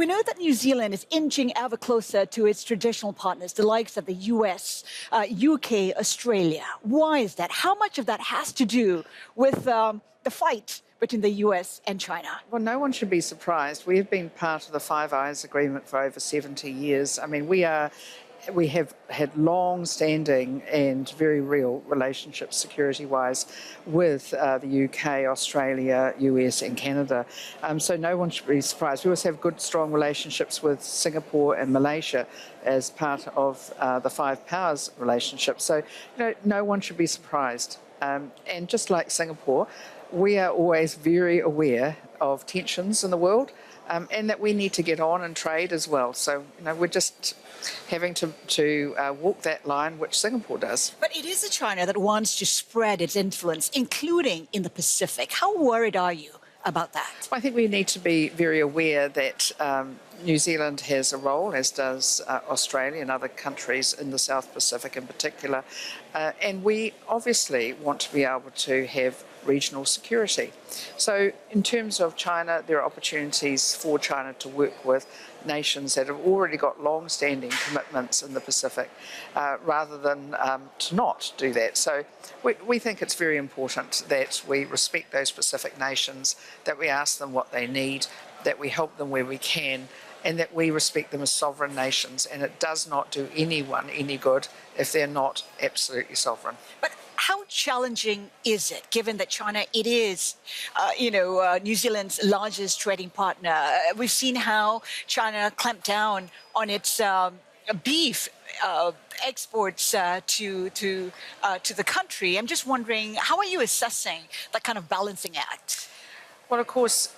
We know that New Zealand is inching ever closer to its traditional partners, the likes of the US, UK, Australia. Why is that? How much of that has to do with the fight between the US and China? Well, no one should be surprised. We have been part of the Five Eyes Agreement for over 70 years. I mean, we have had long-standing and very real relationships security-wise with the UK, Australia, US and Canada. So no one should be surprised. We also have good, strong relationships with Singapore and Malaysia as part of the Five Powers relationship. So no one should be surprised. And just like Singapore, we are always very aware of tensions in the world and that we need to get on and trade as well. So, we're just having to walk that line, which Singapore does. But it is a China that wants to spread its influence, including in the Pacific. How worried are you about that? Well, I think we need to be very aware that New Zealand has a role, as does Australia and other countries in the South Pacific in particular. And we obviously want to be able to have regional security. So in terms of China, there are opportunities for China to work with nations that have already got long-standing commitments in the Pacific, rather than to not do that. So we think it's very important that we respect those Pacific nations, that we ask them what they need, that we help them where we can, and that we respect them as sovereign nations. And it does not do anyone any good if they're not absolutely sovereign. But how challenging is it, given that China, it is, New Zealand's largest trading partner? We've seen how China clamped down on its beef exports to the country. I'm just wondering, how are you assessing that kind of balancing act? Well, of course,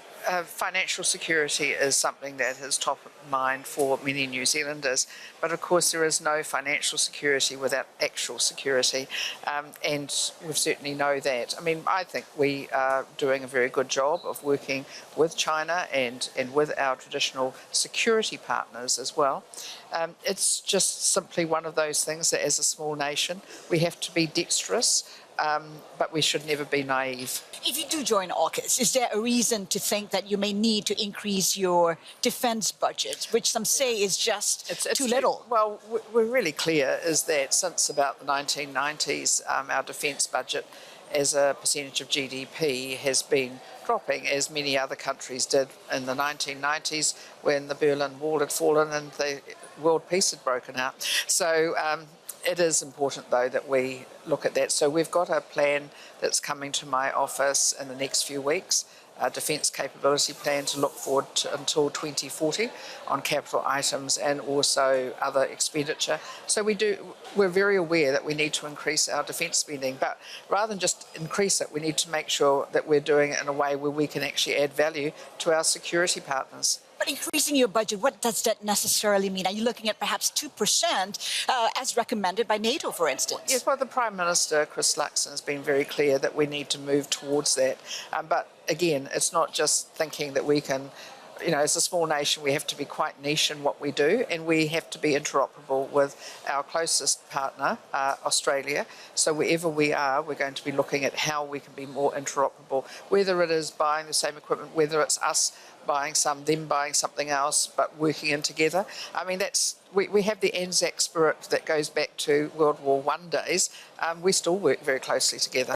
financial security is something that is top of mind for many New Zealanders, but of course there is no financial security without actual security, and we certainly know that. I mean, I think we are doing a very good job of working with China and with our traditional security partners as well. It's just simply one of those things that as a small nation we have to be dexterous, but we should never be naive. If you do join AUKUS, is there a reason to think that you may need to increase your defence budget, which some say is just too little? Well, we're really clear is that since about the 1990s, our defence budget as a percentage of GDP has been dropping, as many other countries did in the 1990s when the Berlin Wall had fallen and the world peace had broken out. So it is important, though, that we look at that. So we've got a plan that's coming to my office in the next few weeks, a defence capability plan to look forward to until 2040 on capital items and also other expenditure. So we're very aware that we need to increase our defence spending, but rather than just increase it, we need to make sure that we're doing it in a way where we can actually add value to our security partners. But increasing your budget, what does that necessarily mean? Are you looking at perhaps 2% as recommended by NATO, for instance? Yes, well, the Prime Minister, Chris Luxon, has been very clear that we need to move towards that. But again, it's not just thinking that we can, as a small nation, we have to be quite niche in what we do, and we have to be interoperable with our closest partner, Australia. So wherever we are, we're going to be looking at how we can be more interoperable, whether it is buying the same equipment, whether it's us buying some, them buying something else, but working in together. I mean, we have the Anzac spirit that goes back to World War I days. We still work very closely together.